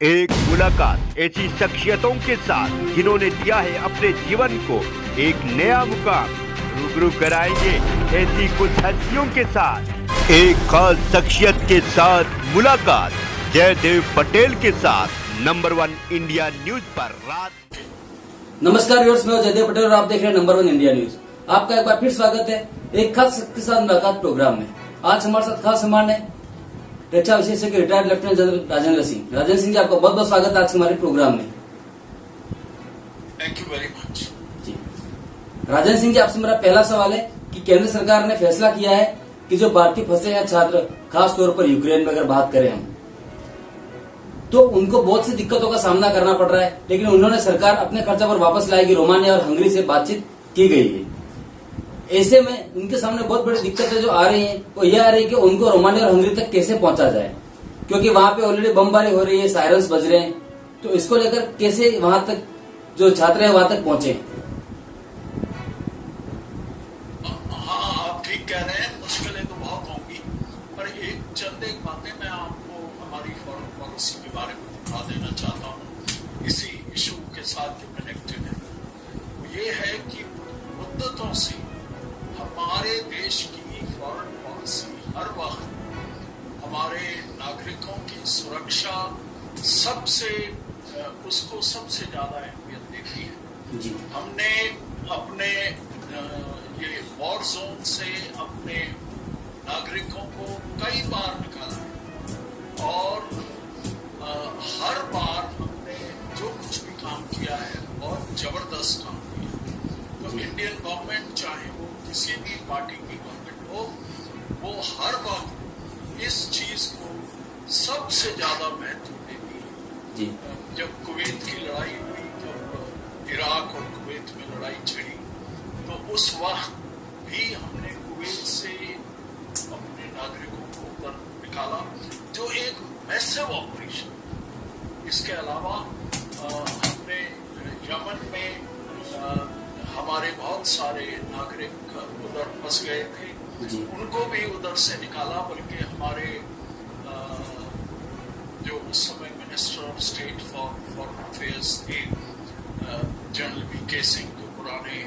एक मुलाकात ऐसी शख्सियतों के साथ जिन्होंने दिया है अपने जीवन को एक नया मुकाम। रूबरू कराएंगे ऐसी कुछ हस्तियों के साथ एक खास शख्सियत के साथ मुलाकात जयदेव पटेल के साथ नंबर 1 इंडिया न्यूज पर रात। नमस्कार व्यूअर्स, मैं जयदेव पटेल और आप देख रहे हैं नंबर 1 इंडिया न्यूज। आपका एक बार फिर स्वागत है एक खास शख्स के साथ मुलाकात प्रोग्राम में। आज हमारे साथ खास मेहमान है रक्षा विशेषज्ञ retired lieutenant general Rajendra Singh. Rajendra Singh ji, आपका बहुत बहुत स्वागत है आज हमारे प्रोग्राम में। Thank you very much. जी राजेंद्र सिंह जी, आपसे मेरा पहला सवाल है कि केंद्र सरकार ने फैसला किया है कि जो भारतीय फंसे हैं छात्र, खास तौर पर यूक्रेन में अगर बात करें हम, तो उनको बहुत सी दिक्कतों का सामना करना पड़ रहा है, लेकिन उन्होंने सरकार अपने खर्चा पर वापस लाएगी। रोमानिया और हंगरी से बातचीत की गई है। ऐसे में उनके सामने बहुत बड़ी दिक्कतें जो आ रही हैं वो ये आ रही है कि उनको रोमानिया और हंगरी तक कैसे पहुंचा जाए, क्योंकि वहां पे ऑलरेडी बमबारी हो रही है, सायरन्स बज रहे हैं। तो इसको लेकर कैसे वहां तक जो छात्र हैं वहां तक पहुंचे। हाँ, आप ठीक कह रहे हैं, मुश्किलें तो बहुत होंगी, पर एक बातें मैं आपको हमारी फॉरेन पॉलिसी के बारे में बता देना चाहता हूँ इसी इशू के साथ जो कनेक्टेड है। वो ये है कि मुद्दतों से हमारे देश की फॉरेन पॉलिसी हर वक्त हमारे नागरिकों की सुरक्षा उसको सबसे ज्यादा अहमियत देती है। जी। हमने अपने ये वॉर जोन से अपने नागरिकों को कई बार निकाला है और हर बार हमने जो कुछ भी काम किया है बहुत जबरदस्त काम किया। तो इंडियन गवर्नमेंट, चाहे वो किसी भी पार्टी की गवर्नमेंट हो, वो हर वक्त इस चीज को सबसे ज्यादा महत्व देती है। जी। जब कुवैत की लड़ाई हुई, जब इराक और कुवैत में लड़ाई छिड़ी, तो उस वक्त भी हमने कुवैत से अपने नागरिकों को ऊपर निकाला, जो एक मैसिव ऑपरेशन। इसके अलावा हमने यमन में हमारे बहुत सारे नागरिक उधर फंस गए थे, उनको भी उधर से निकाला। बल्कि हमारे जो उस समय minister of state for foreign affairs थे, जनरल वी.के. सिंह, जो पुराने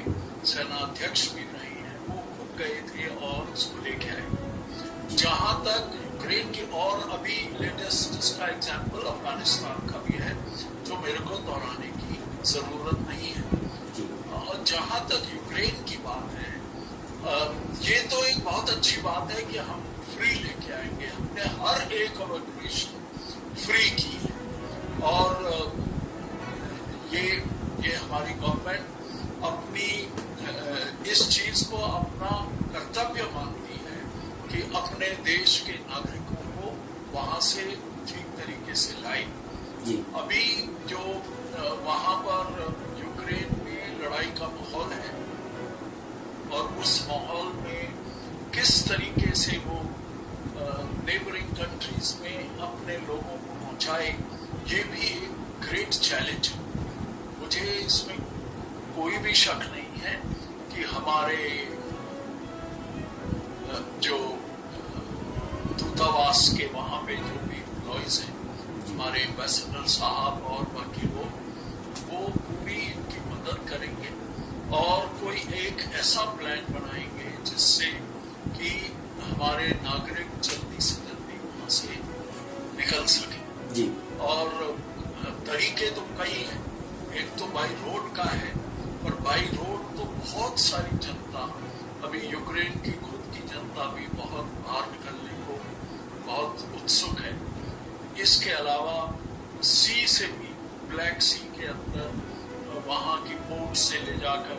सेना अध्यक्ष भी रहे हैं, वो खुद गए थे और उसको लेके आए। जहां तक यूक्रेन की, और अभी लेटेस्ट इसका एग्जाम्पल अफगानिस्तान का भी है, जो मेरे को दोहराने की जरूरत नहीं है। और जहां तक यूक्रेन की बात है, ये तो एक बहुत अच्छी बात है कि हम फ्री लेके आएंगे। हमने हर एक इवैक्यूएशन फ्री की है और ये हमारी गवर्नमेंट अपनी इस चीज को अपना कर्तव्य मानती है कि अपने देश के नागरिकों को वहां से ठीक तरीके से लाई। अभी जो वहां पर यूक्रेन में लड़ाई का माहौल है और उस माहौल में किस तरीके से वो नेबरिंग कंट्रीज में अपने लोगों को पहुंचाए, ये भी एक ग्रेट चैलेंज है। मुझे इसमें कोई भी शक नहीं है कि हमारे जो दूतावास के वहां पे जो भी एम्प्लॉइज हैं, हमारे एम्बेसडर साहब और बाकी लोग, वो पूरी इनकी मदद करेंगे और कोई एक ऐसा प्लान बनाएंगे जिससे कि हमारे नागरिक जल्दी से जल्दी वहां से निकल सके। जी। और तरीके तो कई हैं। एक तो बाई रोड का है, और बाई रोड तो बहुत सारी जनता, अभी यूक्रेन की खुद की जनता भी बहुत बाहर निकलने को बहुत उत्सुक है। इसके अलावा सी से भी, ब्लैक सी के अंदर वहां की पोर्ट से ले जाकर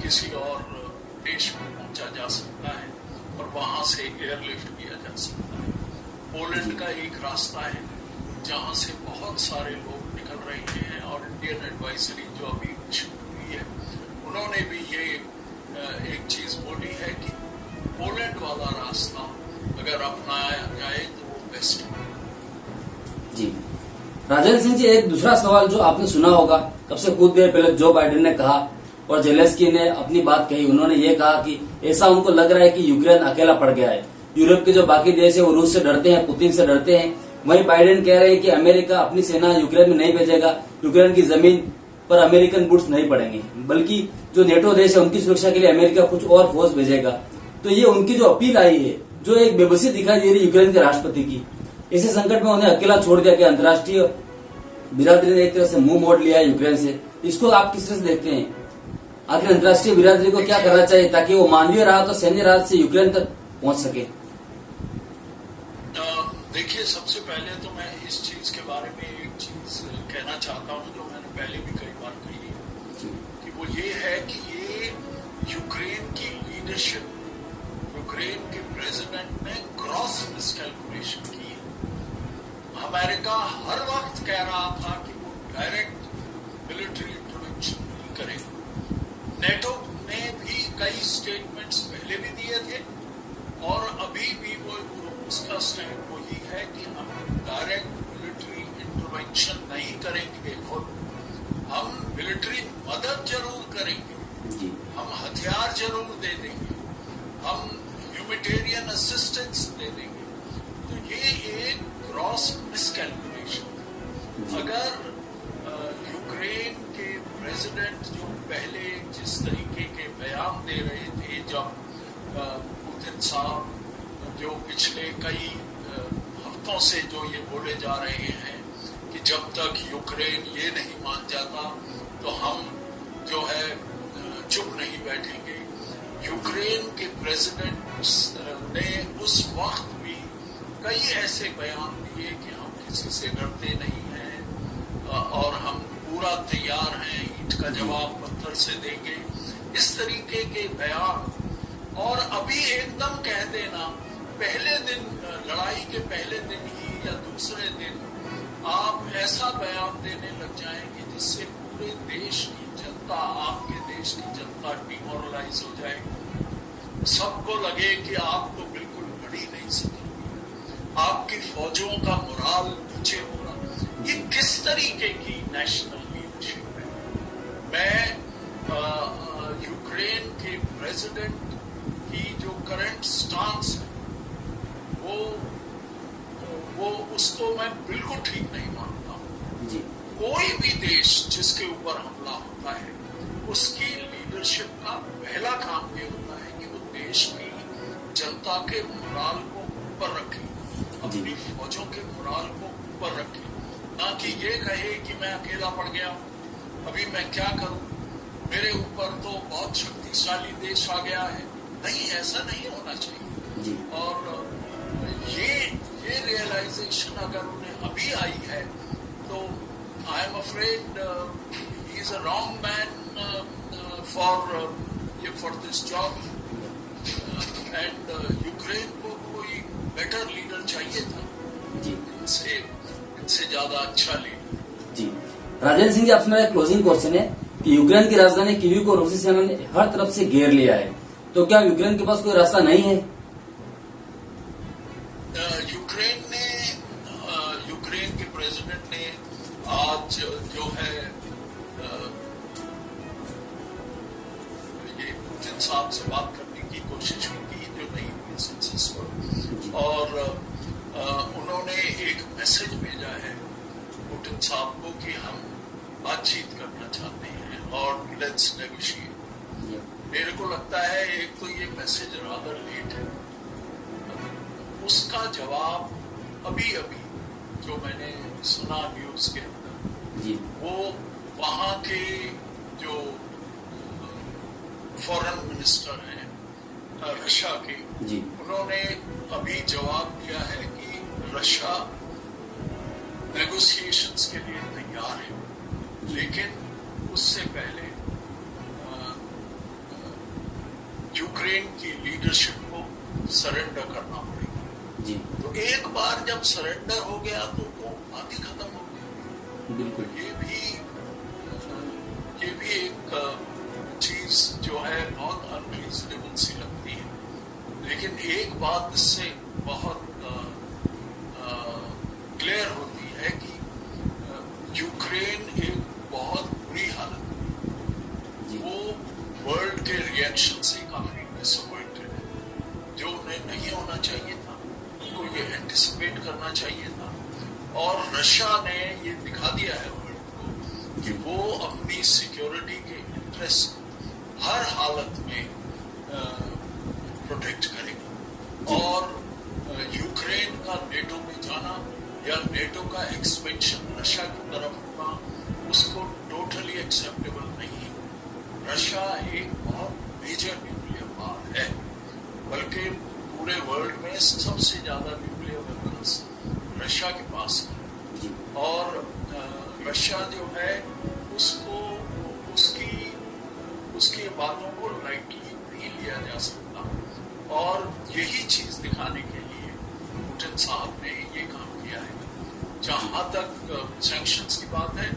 किसी और देश में पहुंचा जा सकता है और वहां से एयरलिफ्ट किया जा सकता है। पोलैंड का एक रास्ता है जहां से बहुत सारे लोग निकल रहे हैं, और इंडियन एडवाइजरी जो अभी शुरू हुई है, उन्होंने भी ये एक चीज बोली है कि पोलैंड वाला रास्ता अगर अपनाया जाए तो वो बेस्ट है। जी। राजेंद्र सिंह जी, एक दूसरा सवाल जो आपने सुना होगा, कब से कुछ देर पहले जो बाइडेन ने कहा और जेलेंस्की ने अपनी बात कही। उन्होंने ये कहा कि ऐसा उनको लग रहा है कि यूक्रेन अकेला पड़ गया है। यूरोप के जो बाकी देश है वो रूस से डरते हैं, पुतिन से डरते हैं, वहीं बाइडेन कह रहे हैं कि अमेरिका अपनी सेना यूक्रेन में नहीं भेजेगा, यूक्रेन की जमीन पर अमेरिकन बुट्स नहीं पड़ेंगे, बल्कि जो नेटो देश है उनकी सुरक्षा के लिए अमेरिका कुछ और फोर्स भेजेगा। तो ये उनकी जो अपील आई है, जो एक बेबसी दिखाई दे रही है यूक्रेन के राष्ट्रपति की, इसी संकट में उन्हें अकेला छोड़ दिया कि अंतर्राष्ट्रीय बिरादरी ने एक तरह से मुंह मोड़ लिया है यूक्रेन से। इसको आप किस तरह से देखते हैं? आखिर अंतर्राष्ट्रीय बिरादरी को क्या करना चाहिए ताकि वो मानवीय राहत और सैन्य राहत से यूक्रेन तक पहुंच सके? देखिए, सबसे पहले तो मैं इस चीज के बारे में एक चीज कहना चाहता हूं जो मैंने पहले भी कई बार कही है, कि वो ये है कि ये यूक्रेन की लीडरशिप, यूक्रेन के प्रेसिडेंट ने क्रॉस मिसकैलकुलेशन की है। अमेरिका हर वक्त कह रहा था कि वो डायरेक्ट मिलिट्री इंटरवेंशन नहीं करेगा। नेटो ने भी कई स्टेटमेंट्स पहले भी दिए थे और अभी भी वो उसका स्टैंड वही है कि हम डायरेक्ट मिलिट्री इंटरवेंशन नहीं करेंगे, खुद हम मिलिट्री मदद जरूर करेंगे, हम हथियार जरूर दे देंगे, हम ह्यूमैनिटेरियन असिस्टेंस दे देंगे। तो ये एक क्रॉस मिसकैलकुलेशन। अगर यूक्रेन के प्रेसिडेंट जो पहले जिस तरीके के बयान दे रहे थे, जब पुतिन साहब जो पिछले कई हफ्तों से जो ये बोले जा रहे हैं कि जब तक यूक्रेन ये नहीं मान जाता तो हम जो है चुप नहीं बैठेंगे। यूक्रेन के प्रेसिडेंट ने उस वक्त भी कई ऐसे बयान दिए कि हम किसी से डरते नहीं हैं और हम पूरा तैयार हैं, ईंट का जवाब पत्थर से देंगे, इस तरीके के बयान। और अभी एकदम कह देना, पहले दिन, लड़ाई के पहले दिन ही या दूसरे दिन आप ऐसा बयान देने लग जाएंगे जिससे पूरे देश की जनता, आपके देश की जनता डिमोरलाइज हो जाएगी। सबको लगे कि आप तो बिल्कुल लड़ ही नहीं सकेंगे, आपकी फौजों का मोराल नीचे हो रहा। ये किस तरीके की नेशनल लीडरशिप है? मैं यूक्रेन के प्रेसिडेंट की जो करंट स्टांस है वो उसको मैं बिल्कुल ठीक नहीं मानता हूँ। कोई भी देश जिसके ऊपर हमला होता है, उसकी लीडरशिप का पहला काम ये होता है कि वो देश की जनता के मोराल को ऊपर रखे, अपनी फौजों के मोराल को ऊपर रखे, ना कि ये कहे कि मैं अकेला पड़ गया हूँ, अभी मैं क्या करूं, मेरे ऊपर तो बहुत शक्तिशाली देश आ गया है। नहीं, ऐसा नहीं होना चाहिए। और ये रियलाइजेशन अगर उन्हें अभी आई है तो I am afraid he is a wrong man for this job. And Ukraine को कोई बेटर लीडर चाहिए था, इनसे ज्यादा अच्छा लीडर। जी राजेंद्र सिंह जी, आपसे मेरा क्लोजिंग क्वेश्चन है कि यूक्रेन की राजधानी कीव को रूसी सेना ने हर तरफ से घेर लिया है, तो क्या यूक्रेन के पास कोई रास्ता नहीं है? यूक्रेन के प्रेसिडेंट ने आज जो है ये पुतिन साहब से बात करने की कोशिश की जो नहीं हुई सक्सेसफुल, और उन्होंने एक मैसेज भेजा है पुतिन साहब को कि हम बातचीत करना चाहते हैं और लेट्स नेगोशिएट। मेरे को लगता है एक तो ये मैसेज रादर लेट है, उसका जवाब अभी जो मैंने सुना न्यूज के अंदर, वो वहां के जो फॉरेन मिनिस्टर हैं रशिया के, उन्होंने अभी जवाब दिया है कि रशिया नेगोशिएशंस के लिए तैयार है, लेकिन उससे पहले यूक्रेन की लीडरशिप को सरेंडर करना पड़ेगा। तो एक बार जब सरेंडर हो गया तो वो बात ही खत्म हो गई। बिल्कुल, ये भी एक चीज जो है बहुत अनरीजनेबल सी लगती है, लेकिन एक बात इससे बहुत क्लियर होती है कि यूक्रेन एक बहुत बुरी हालत है, वो वर्ल्ड के रिएक्शन से काफी डिसअपॉइंटेड है, जो उन्हें नहीं होना चाहिए था, उनको ये एंटिसिपेट करना चाहिए था। रशिया ने ये दिखा दिया है वर्ल्ड को कि वो अपनी सिक्योरिटी के इंटरेस्ट हर हालत में प्रोटेक्ट करेगा और यूक्रेन का नेटो में जाना या नेटो का एक्सपेंशन रशिया की तरफ होना उसको टोटली एक्सेप्टेबल नहीं है। रशिया एक बहुत मेजर न्यूक्लियर पावर है, बल्कि पूरे वर्ल्ड में सबसे ज्यादा न्यूक्लियर वेपन्स रशिया के पास है और रशिया जो है उसको उसकी बातों को लाइटली नहीं लिया जा सकता और यही चीज दिखाने के लिए पुतिन साहब ने ये काम किया है। जहां तक सैंक्शंस की बात है,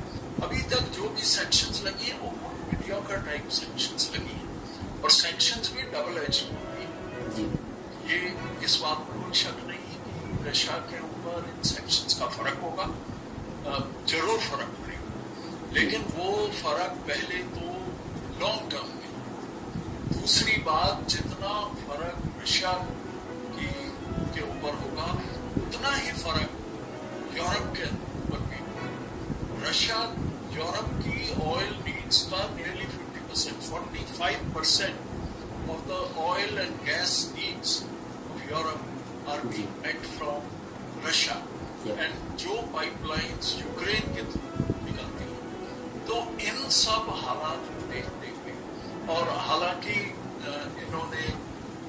अभी तक जो भी सैंक्शंस लगी है वो मीडियोकर टाइप सैंक्शंस लगी है और सैंक्शंस भी डबल एज होगी। ये इस बात पर कोई शक नहीं है कि रशिया के ऊपर इन सैंक्शंस का फर्क होगा, जरूर फर्क पड़ेगा, लेकिन वो फर्क पहले तो लॉन्ग टर्म में, दूसरी बात जितना फर्क रशिया के ऊपर होगा उतना ही फर्क यूरोप के ऊपर भी होगा। रशिया यूरोप की ऑयल नीड्स का nearly 50%, 45% of the oil and gas needs of Europe are being met from Russia and जो पाइपलाइंस यूक्रेन के थ्रू निकलती हैं। तो इन सब हालात को देखते हुए और हालांकि इन्होंने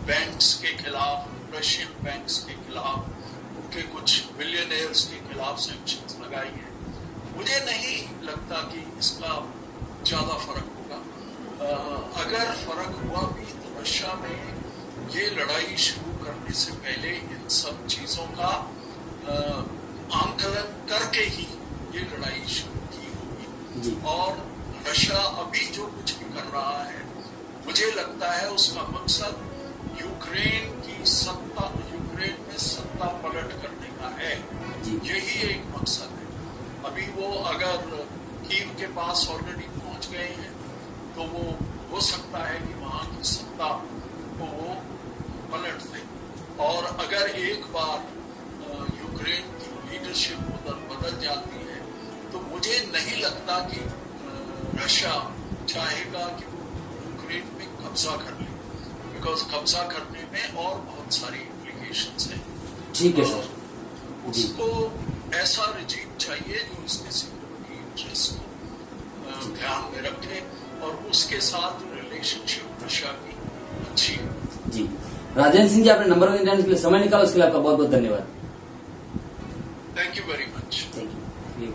बैंक्स के खिलाफ, रशियन बैंक्स के खिलाफ, उनके कुछ बिलियनियर्स के खिलाफ सैंक्शंस लगाई है, मुझे नहीं लगता कि इसका ज्यादा फर्क होगा। अगर फर्क हुआ भी तो रशिया में ये लड़ाई शुरू करने से पहले इन सब चीजों का आंकलन करके ही ये लड़ाई शुरू की होगी और रशिया अभी जो कुछ भी कर रहा है मुझे लगता है उसका मकसद यूक्रेन की सत्ता, यूक्रेन में सत्ता पलट करने का है। यही एक मकसद है। अभी वो अगर कीव के पास ऑलरेडी पहुंच गए हैं तो वो हो सकता है कि वहां की सत्ता को वो पलट दे और अगर एक बार यूक्रेन की लीडरशिप उधर बदल जाती है तो मुझे नहीं लगता कि रशिया चाहेगा कि वो यूक्रेन में कब्जा कर ले, बिकॉज कब्जा करने में और बहुत सारी इम्प्लीकेशंस हैं। ठीक है सर, उसको ऐसा रिजीम चाहिए जो उसके सिक्योरिटी इंटरेस्ट को ध्यान में रखे और उसके साथ रिलेशनशिप रशिया की अच्छी हो। जी राजेंद्र सिंह जी, आपने नंबर वन इंडिया के लिए समय निकाला, उसके लिए आपका बहुत बहुत धन्यवाद। Thank you very much. Thank you.